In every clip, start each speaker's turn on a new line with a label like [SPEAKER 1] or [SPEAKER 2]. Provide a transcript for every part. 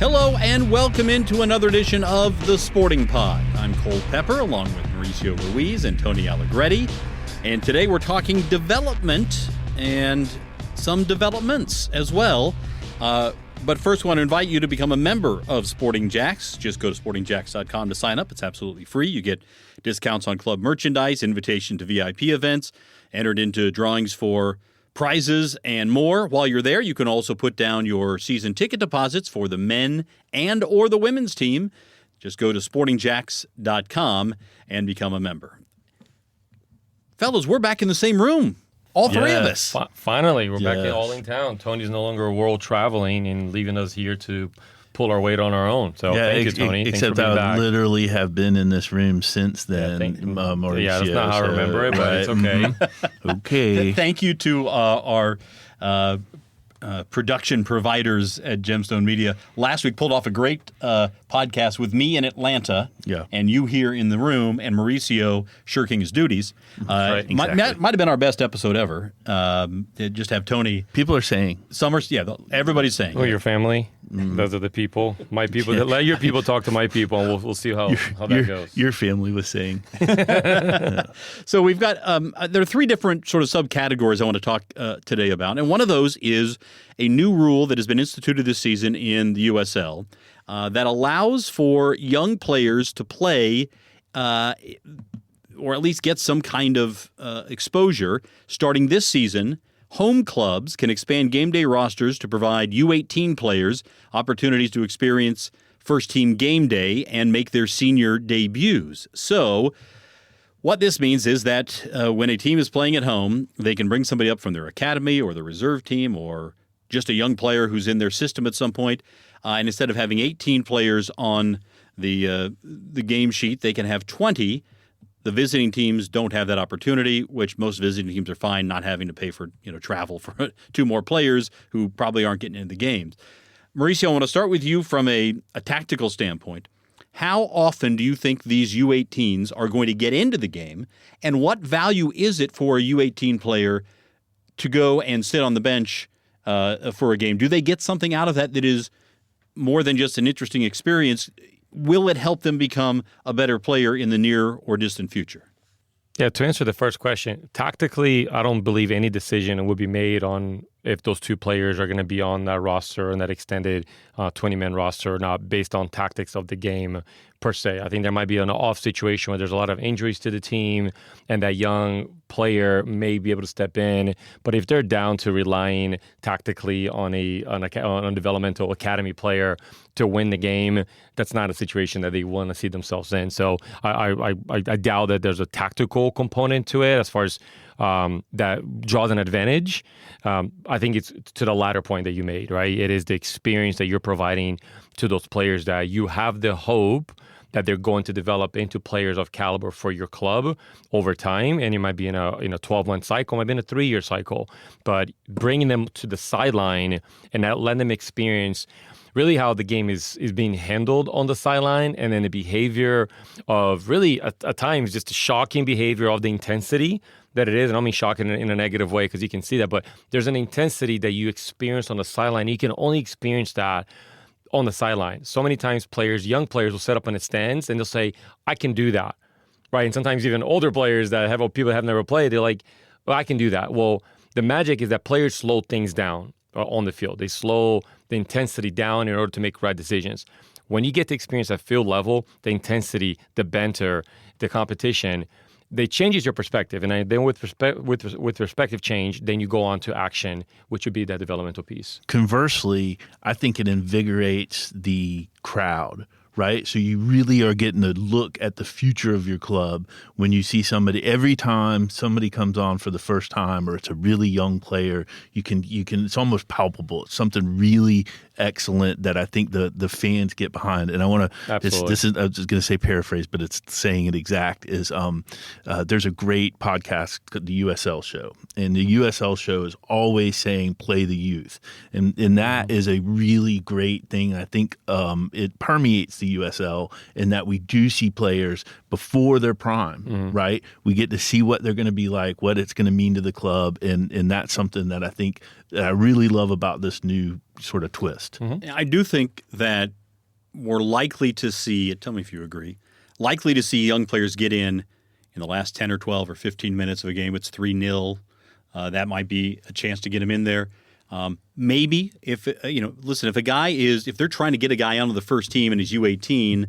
[SPEAKER 1] Hello and welcome into another edition of The Sporting Pod. I'm Cole Pepper along with Mauricio Ruiz and Tony Allegretti. And today we're talking development and some developments as well. But first I want to invite you to become a member of Sporting Jacks. Just go to sportingjacks.com to sign up. It's absolutely free. You get discounts on club merchandise, invitation to VIP events, entered into drawings for prizes, and more. While you're there, you can also put down your season ticket deposits for the men and or the women's team. Just go to sportingjacks.com and become a member. Fellas, we're back in the same room. All three of us.
[SPEAKER 2] Finally, we're back all in town. Tony's no longer world traveling and leaving us here to pull our weight on our own. So thank you, Tony.
[SPEAKER 3] Except I literally have been in this room since then, Mauricio.
[SPEAKER 2] Yeah, that's not how I remember it, but it's okay.
[SPEAKER 3] Okay.
[SPEAKER 1] Thank you to our production providers at Gemstone Media. Last week pulled off a great podcast with me in Atlanta, and you here in the room, and Mauricio shirking his duties.
[SPEAKER 3] Right, exactly.
[SPEAKER 1] Might have been our best episode ever. Just have Tony.
[SPEAKER 3] People are saying.
[SPEAKER 1] Everybody's saying.
[SPEAKER 2] Well, your family. Those are the people. My people. Let your people talk to my people, and we'll see how that goes.
[SPEAKER 3] Your family was saying.
[SPEAKER 1] So we've got there are three different sort of subcategories I want to talk today about, and one of those is a new rule that has been instituted this season in the USL that allows for young players to play or at least get some kind of exposure starting this season. Home clubs can expand game day rosters to provide U18 players opportunities to experience first-team game day and make their senior debuts. So what this means is that when a team is playing at home, they can bring somebody up from their academy or the reserve team or just a young player who's in their system at some point. And instead of having 18 players on the game sheet, they can have 20. The visiting teams don't have that opportunity, which most visiting teams are fine not having to pay for travel for two more players who probably aren't getting into the games. Mauricio, I want to start with you from a tactical standpoint. How often do you think these U18s are going to get into the game, and what value is it for a U18 player to go and sit on the bench for a game? Do they get something out of that is more than just an interesting experience? Will it help them become a better player in the near or distant future?
[SPEAKER 2] Yeah, to answer the first question, tactically, I don't believe any decision would be made on if those two players are going to be on that roster and that extended 20-man roster or not based on tactics of the game per se. I think there might be an off situation where there's a lot of injuries to the team and that young player may be able to step in. But if they're down to relying tactically on a developmental academy player to win the game, that's not a situation that they want to see themselves in. So I doubt that there's a tactical component to it as far as that draws an advantage. I think it's to the latter point that you made, right? It is the experience that you're providing to those players that you have the hope that they're going to develop into players of caliber for your club over time. And it might be in a 12-month cycle, might be in a 3-year cycle. But bringing them to the sideline and letting them experience really how the game is being handled on the sideline, and then the behavior of really, at times, just the shocking behavior of the intensity that it is. And I don't mean shocking in a negative way because you can see that, but there's an intensity that you experience on the sideline. You can only experience that on the sideline. So many times young players will set up in the stands and they'll say, I can do that, right? And sometimes even older players people that have never played, they're like, well, I can do that. Well, the magic is that players slow things down on the field. They slow the intensity down in order to make right decisions. When you get to experience at field level, the intensity, the banter, the competition, they changes your perspective. And then with perspective change, then you go on to action, which would be that developmental piece.
[SPEAKER 3] Conversely, I think it invigorates the crowd, right? So you really are getting a look at the future of your club when you see somebody. Every time somebody comes on for the first time, or it's a really young player, you can. It's almost palpable. It's something really excellent that I think the fans get behind. And I want to. This is. I was just going to say paraphrase, but it's saying it exact. Is there's a great podcast, the USL Show, and the USL Show is always saying play the youth, and that is a really great thing. I think it permeates the USL in that we do see players before their prime, right? We get to see what they're going to be like, what it's going to mean to the club, and that's something that I think that I really love about this new sort of twist.
[SPEAKER 1] I do think that we're likely to see, tell me if you agree, likely to see young players get in the last 10 or 12 or 15 minutes of a game. It's 3-0. That might be a chance to get him in there. Maybe if if they're trying to get a guy onto the first team and he's U18,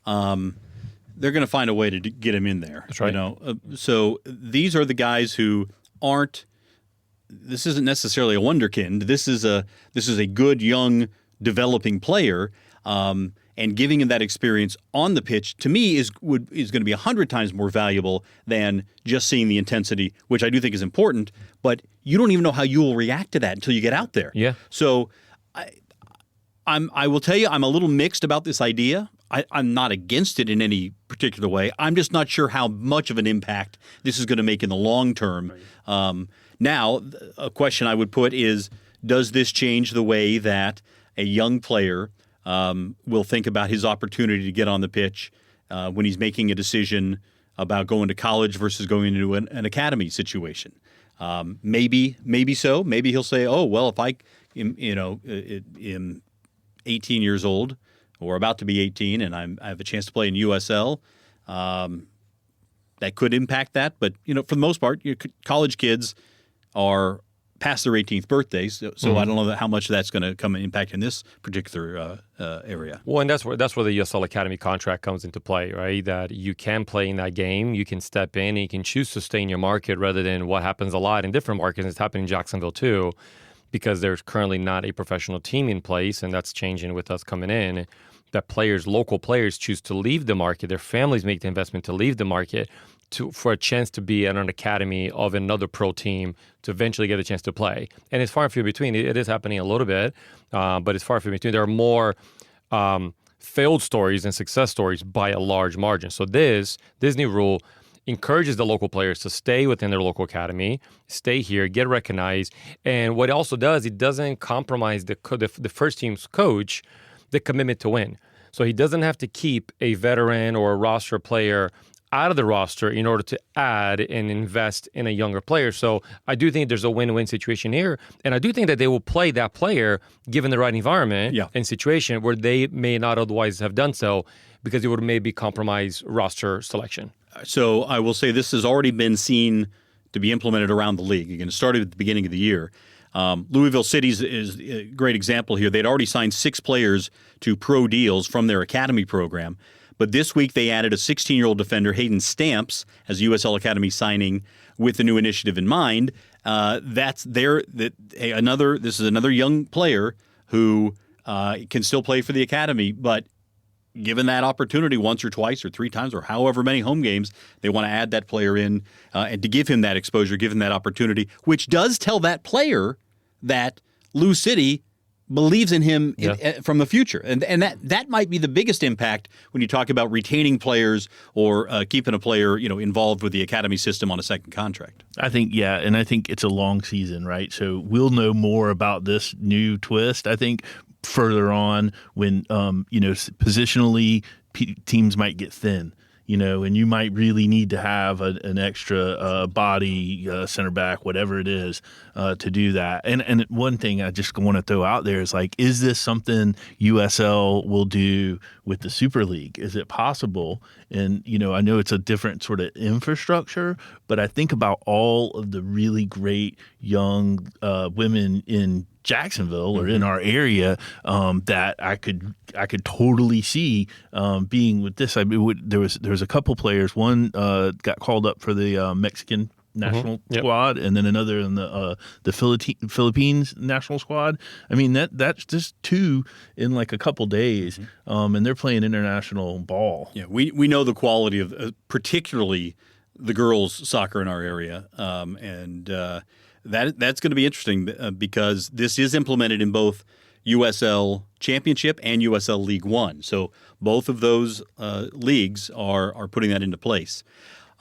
[SPEAKER 1] they're going to find a way to get him in there.
[SPEAKER 2] That's right.
[SPEAKER 1] So these are the guys who aren't. This isn't necessarily a wonderkind. This is a good young developing player, and giving him that experience on the pitch to me is going to be 100 times more valuable than just seeing the intensity, which I do think is important. But you don't even know how you will react to that until you get out there.
[SPEAKER 2] Yeah.
[SPEAKER 1] So I will tell you, I'm a little mixed about this idea. I'm not against it in any particular way. I'm just not sure how much of an impact this is going to make in the long term. Right. Now, a question I would put is, does this change the way that a young player will think about his opportunity to get on the pitch when he's making a decision about going to college versus going into an academy situation? Maybe so. Maybe he'll say, "Oh, well, if I am 18 years old or about to be 18 and I have a chance to play in USL, that could impact that." But for the most part, college kids are past their 18th birthday, so I don't know how much that's going to come impact in this particular area.
[SPEAKER 2] Well, and that's where the USL Academy contract comes into play, right? That you can play in that game, you can step in, and you can choose to stay in your market rather than what happens a lot in different markets. It's happening in Jacksonville too, because there's currently not a professional team in place, and that's changing with us coming in. That local players choose to leave the market, their families make the investment to leave the market for a chance to be at an academy of another pro team to eventually get a chance to play. And it's far and few between. It is happening a little bit, but it's far and few between. There are more failed stories than success stories by a large margin. So this new rule encourages the local players to stay within their local academy, stay here, get recognized. And what it also does, it doesn't compromise the first team's coach, the commitment to win. So he doesn't have to keep a veteran or a roster player out of the roster in order to add and invest in a younger player. So I do think there's a win-win situation here. And I do think that they will play that player given the right environment and situation where they may not otherwise have done so because it would maybe compromise roster selection.
[SPEAKER 1] So I will say this has already been seen to be implemented around the league. Again, it started at the beginning of the year. Louisville City is a great example here. They'd already signed 6 players to pro deals from their academy program. But this week they added a 16-year-old defender, Hayden Stamps, as USL Academy signing with the new initiative in mind. This is another young player who can still play for the academy, but given that opportunity once or twice or 3 times or however many home games, they want to add that player in and to give him that exposure, give him that opportunity, which does tell that player that Lou City believes in him from the future. And that might be the biggest impact when you talk about retaining players or keeping a player involved with the academy system on a second contract.
[SPEAKER 3] I think, and I think it's a long season, right? So we'll know more about this new twist, I think, further on when, positionally teams might get thin. And you might really need to have an extra body, center back, whatever it is, to do that. And one thing I just want to throw out there is is this something USL will do with the Super League? Is it possible? And, I know it's a different sort of infrastructure, but I think about all of the really great young women in Jacksonville or in our area that I could totally see being with this. I mean, there was a couple players. One got called up for the Mexican national squad, and then another in the Philippines national squad. I mean that's just 2 in a couple days, and they're playing international ball.
[SPEAKER 1] Yeah, we know the quality of particularly the girls' soccer in our area, and that's going to be interesting because this is implemented in both USL Championship and USL League One. So both of those leagues are putting that into place.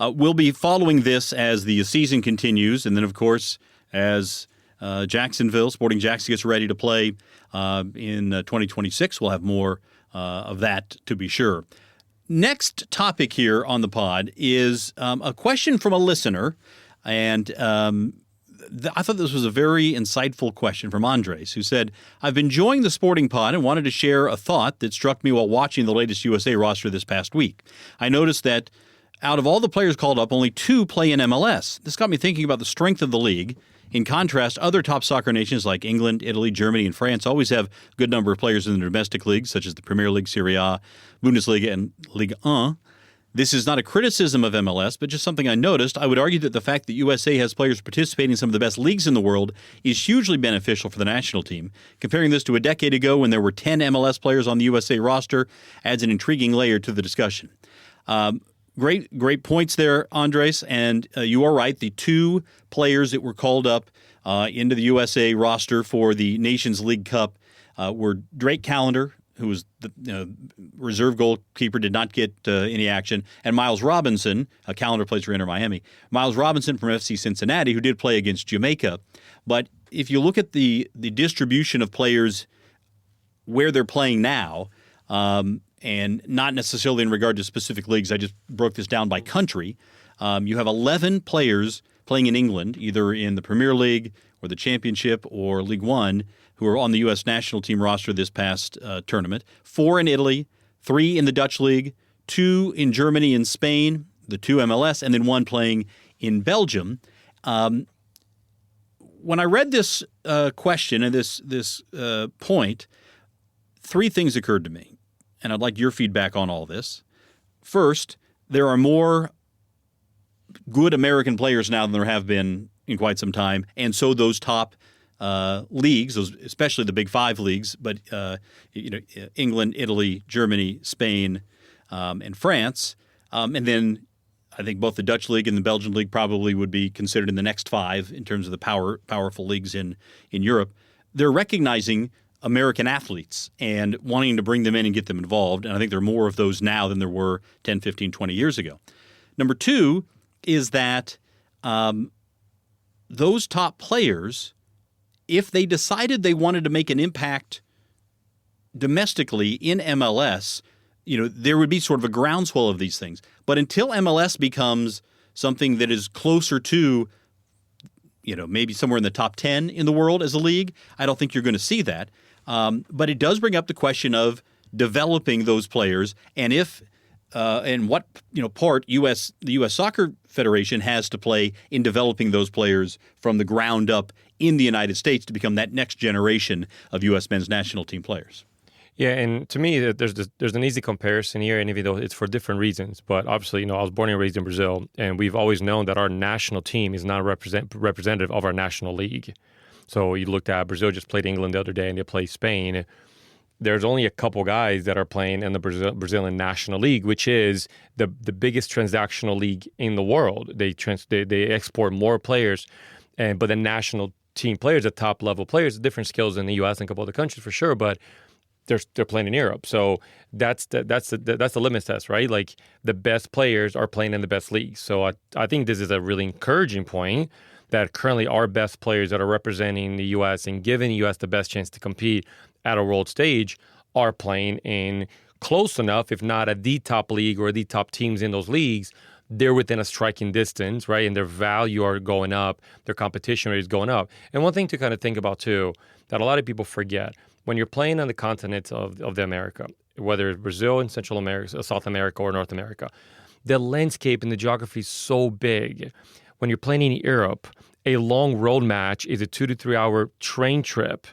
[SPEAKER 1] We'll be following this as the season continues, and then, of course, as Sporting Jackson gets ready to play in 2026, we'll have more of that, to be sure. Next topic here on the pod is a question from a listener, and I thought this was a very insightful question from Andres, who said, I've been enjoying the sporting pod and wanted to share a thought that struck me while watching the latest USA roster this past week. I noticed that out of all the players called up, only 2 play in MLS. This got me thinking about the strength of the league. In contrast, other top soccer nations like England, Italy, Germany, and France always have a good number of players in the domestic leagues, such as the Premier League, Serie A, Bundesliga, and Ligue 1. This is not a criticism of MLS, but just something I noticed. I would argue that the fact that USA has players participating in some of the best leagues in the world is hugely beneficial for the national team. Comparing this to a decade ago when there were 10 MLS players on the USA roster adds an intriguing layer to the discussion. Great points there, Andres, and you are right. The 2 players that were called up into the USA roster for the Nations League Cup were Drake Callender, who was the reserve goalkeeper, did not get any action, and Miles Robinson, a Callender plays for Inter Miami. Miles Robinson from FC Cincinnati, who did play against Jamaica. But if you look at the distribution of players where they're playing now, and not necessarily in regard to specific leagues, I just broke this down by country, you have 11 players playing in England, either in the Premier League or the Championship or League One, who are on the U.S. national team roster this past tournament. 4 in Italy, 3 in the Dutch League, 2 in Germany and Spain, the 2 MLS, and then 1 playing in Belgium. When I read this question and this point, 3 things occurred to me, and I'd like your feedback on all this. First, there are more good American players now than there have been in quite some time, and so those top leagues, especially the Big 5 leagues, but England, Italy, Germany, Spain, and France, and then I think both the Dutch League and the Belgian League probably would be considered in the next 5 in terms of the powerful leagues in Europe. They're recognizing American athletes and wanting to bring them in and get them involved, and I think there are more of those now than there were 10, 15, 20 years ago. Number 2 is that those top players, if they decided they wanted to make an impact domestically in MLS, there would be sort of a groundswell of these things. But until MLS becomes something that is closer to, maybe somewhere in the top 10 in the world as a league, I don't think you're going to see that. But it does bring up the question of developing those players, and if and what part the U.S. Soccer Federation has to play in developing those players from the ground up in the United States to become that next generation of U.S. men's national team players.
[SPEAKER 2] Yeah, and to me, there's an easy comparison here, and even though it's for different reasons, but obviously, I was born and raised in Brazil, and we've always known that our national team is not representative of our national league. So you looked at Brazil just played England the other day, and they played Spain. There's only a couple guys that are playing in the Brazilian National League, which is the biggest transactional league in the world. They export more players, but the national team players, the top level players, different skills in the U.S. and a couple other countries for sure, but they're playing in Europe. So that's the litmus test, right? Like the best players are playing in the best leagues. So I think this is a really encouraging point that currently our best players that are representing the U.S. and giving the U.S. the best chance to compete at a world stage are playing in close enough, if not at the top league or the top teams in those leagues. They're within a striking distance, right? And their value are going up, their competition rate is going up. And one thing to kind of think about too, that a lot of people forget, when you're playing on the continent of the America, whether it's Brazil and Central America, South America, or North America, the landscape and the geography is so big. When you're playing in Europe, a long road match is a 2 to 3 hour train trip,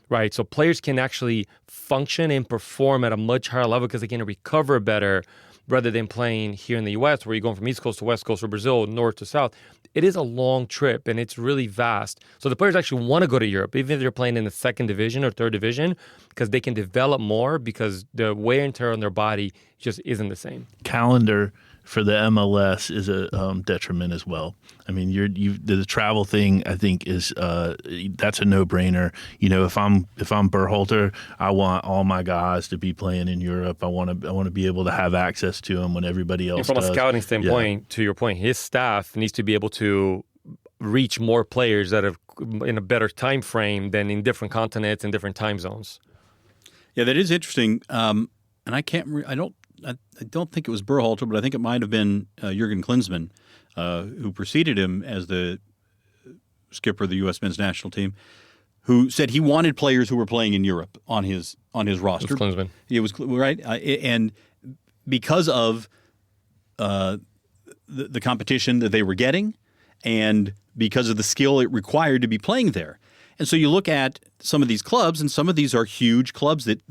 [SPEAKER 2] right? So players can actually function and perform at a much higher level because they can recover better rather than playing here in the U.S. where you're going from East Coast to West Coast or Brazil, North to South. It is a long trip and it's really vast. So the players actually want to go to Europe, even if they're playing in the 2nd division or 3rd division, because they can develop more because the wear and tear on their body just isn't the same.
[SPEAKER 3] Calendar for the MLS is a detriment as well. I mean, the travel thing, I think, is that's a no-brainer. If I'm Berhalter, I want all my guys to be playing in Europe. I want to be able to have access to them when everybody else does.
[SPEAKER 2] And from a scouting standpoint, to your point, his staff needs to be able to reach more players that have in a better time frame than in different continents and different time zones.
[SPEAKER 1] Yeah, that is interesting. and I don't think it was Berhalter, but I think it might have been Jurgen Klinsmann, who preceded him as the skipper of the U.S. men's national team, who said he wanted players who were playing in Europe on his roster.
[SPEAKER 2] It was Klinsmann.
[SPEAKER 1] It was right, and because of the competition that they were getting, and because of the skill it required to be playing there. And so you look at some of these clubs, and some of these are huge clubs that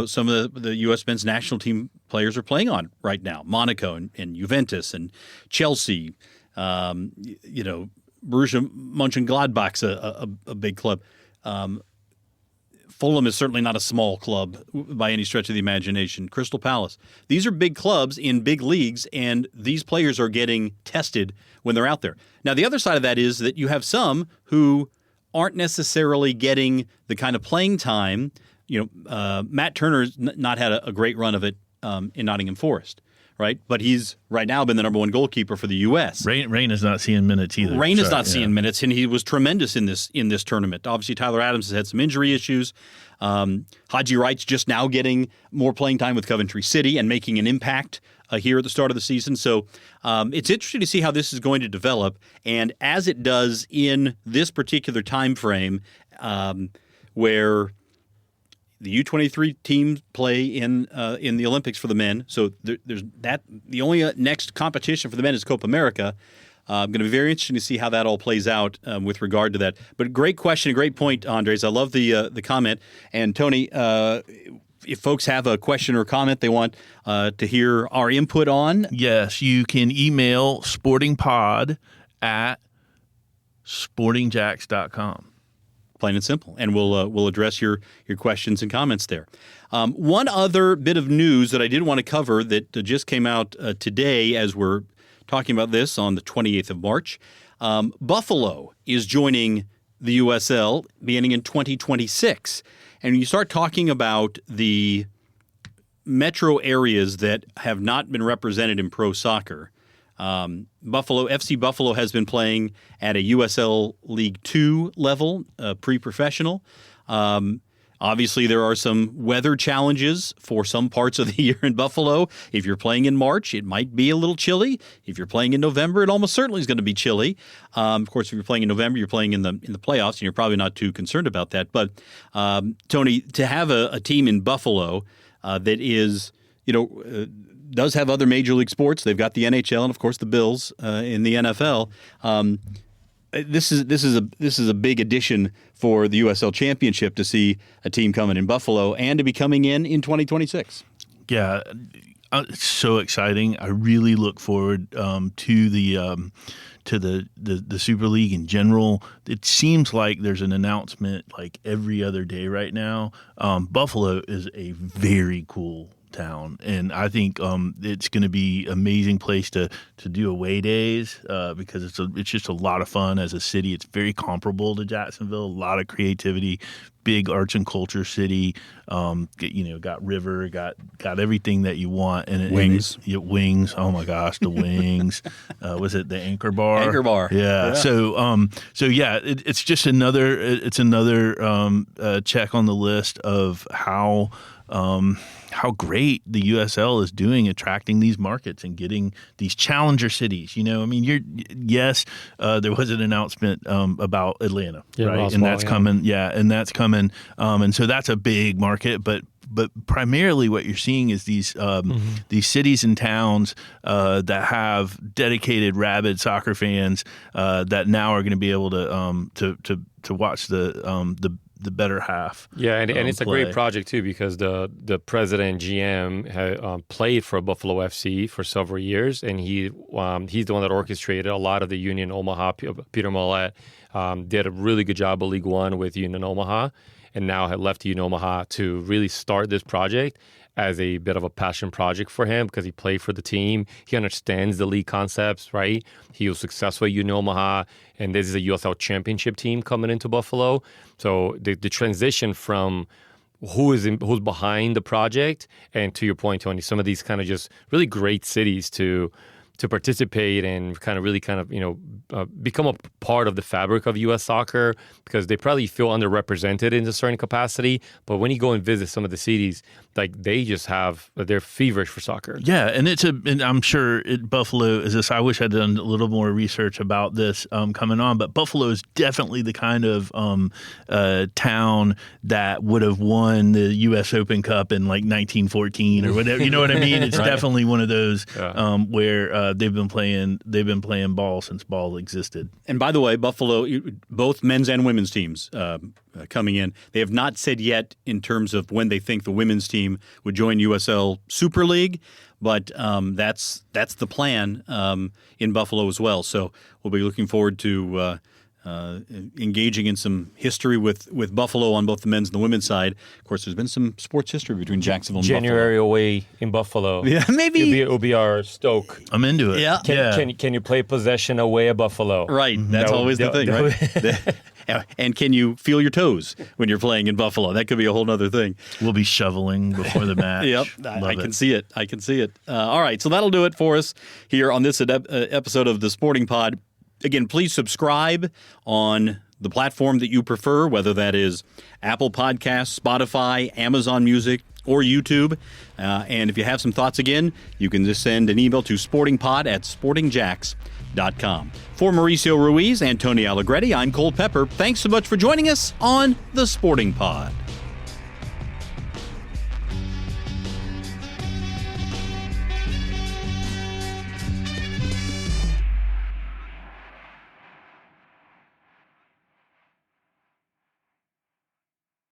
[SPEAKER 1] some of the U.S. men's national team players are playing on right now. Monaco and Juventus and Chelsea, Borussia Mönchengladbach's a big club. Fulham is certainly not a small club by any stretch of the imagination. Crystal Palace. These are big clubs in big leagues, and these players are getting tested when they're out there. Now, the other side of that is that you have some who aren't necessarily getting the kind of playing time. Matt Turner's not had a great run of it in Nottingham Forest, right? But he's right now been the number one goalkeeper for the U.S.
[SPEAKER 3] Rain is not seeing minutes either.
[SPEAKER 1] Rain is not seeing minutes, and he was tremendous in this tournament. Obviously, Tyler Adams has had some injury issues. Haji Wright's just now getting more playing time with Coventry City and making an impact here at the start of the season. So it's interesting to see how this is going to develop. And as it does in this particular time frame, where the U23 teams play in the Olympics for the men. So there's that. The only next competition for the men is Copa America. Going to be very interesting to see how that all plays out with regard to that. But great question, great point, Andres. I love the comment. And Tony, if folks have a question or comment they want to hear our input on,
[SPEAKER 3] yes, you can email sportingpod@sportingjacks.com.
[SPEAKER 1] Plain and simple, and we'll address your questions and comments there. One other bit of news that I did want to cover that just came out today as we're talking about this on the 28th of March. Buffalo is joining the USL beginning in 2026. And when you start talking about the metro areas that have not been represented in pro soccer, FC Buffalo has been playing at a USL League 2 level, pre-professional. Obviously, there are some weather challenges for some parts of the year in Buffalo. If you're playing in March, it might be a little chilly. If you're playing in November, it almost certainly is going to be chilly. Of course, if you're playing in November, you're playing in the playoffs, and you're probably not too concerned about that. But Tony, to have a team in Buffalo that is, does have other major league sports. They've got the NHL and, of course, the Bills in the NFL. This is a big addition for the USL Championship to see a team coming in Buffalo and to be coming in 2026.
[SPEAKER 3] Yeah, it's so exciting. I really look forward to the Super League in general. It seems like there's an announcement like every other day right now. Buffalo is a very cool town, and I think it's going to be an amazing place to do away days because it's just a lot of fun as a city. It's very comparable to Jacksonville. A lot of creativity, big arts and culture city. Got river, got everything that you want, and
[SPEAKER 1] wings.
[SPEAKER 3] Wings. Oh my gosh, the wings. Was it the Anchor Bar?
[SPEAKER 1] Anchor Bar.
[SPEAKER 3] Yeah. So it's just another. It's another check on the list of how great the USL is doing attracting these markets and getting these challenger cities. There was an announcement about Atlanta, right?
[SPEAKER 2] Roswell,
[SPEAKER 3] and that's coming. Yeah, and that's coming. And so that's a big market, but primarily what you're seeing is these cities and towns that have dedicated rabid soccer fans that now are going to be able to watch the better half.
[SPEAKER 2] Yeah, and it's
[SPEAKER 3] play.
[SPEAKER 2] a great project too because the president GM had, played for Buffalo FC for several years, and he's the one that orchestrated a lot of the Union Omaha. Peter Mollett did a really good job of League One with Union Omaha, and now had left Union Omaha to really start this project as a bit of a passion project for him because he played for the team. He understands the league concepts, right? He was successful at Union Omaha, and this is a USL Championship team coming into Buffalo. So the transition from who's behind the project, and to your point, Tony, some of these kind of just really great cities to to participate and become a part of the fabric of U.S. soccer, because they probably feel underrepresented in a certain capacity. But when you go and visit some of the cities, like they just they're feverish for soccer.
[SPEAKER 3] Yeah, and I'm sure Buffalo is this. I wish I'd done a little more research about this coming on, but Buffalo is definitely the kind of town that would have won the U.S. Open Cup in like 1914 or whatever. You know what I mean? It's definitely one of those where they've been playing ball since ball existed.
[SPEAKER 1] And by the way, Buffalo, both men's and women's teams coming in. They have not said yet in terms of when they think the women's team would join USL Super League, but that's the plan in Buffalo as well. So we'll be looking forward to engaging in some history with Buffalo on both the men's and the women's side. Of course, there's been some sports history between Jacksonville and
[SPEAKER 2] January
[SPEAKER 1] Buffalo.
[SPEAKER 2] away in Buffalo.
[SPEAKER 1] Yeah, maybe.
[SPEAKER 2] It'll be our Stoke.
[SPEAKER 3] I'm into it.
[SPEAKER 1] Yeah.
[SPEAKER 2] Can you play possession away at Buffalo?
[SPEAKER 1] Right. That's always the thing, right? And can you feel your toes when you're playing in Buffalo? That could be a whole other thing.
[SPEAKER 3] We'll be shoveling before the match.
[SPEAKER 1] Yep, I can see it. I can see it. All right, so that'll do it for us here on this episode of the Sporting Pod. Again, please subscribe on the platform that you prefer, whether that is Apple Podcasts, Spotify, Amazon Music, or YouTube. And if you have some thoughts, again, you can just send an email to sportingpod@sportingjacks.com. For Mauricio Ruiz and Tony Allegretti, I'm Cole Pepper. Thanks so much for joining us on the Sporting Pod.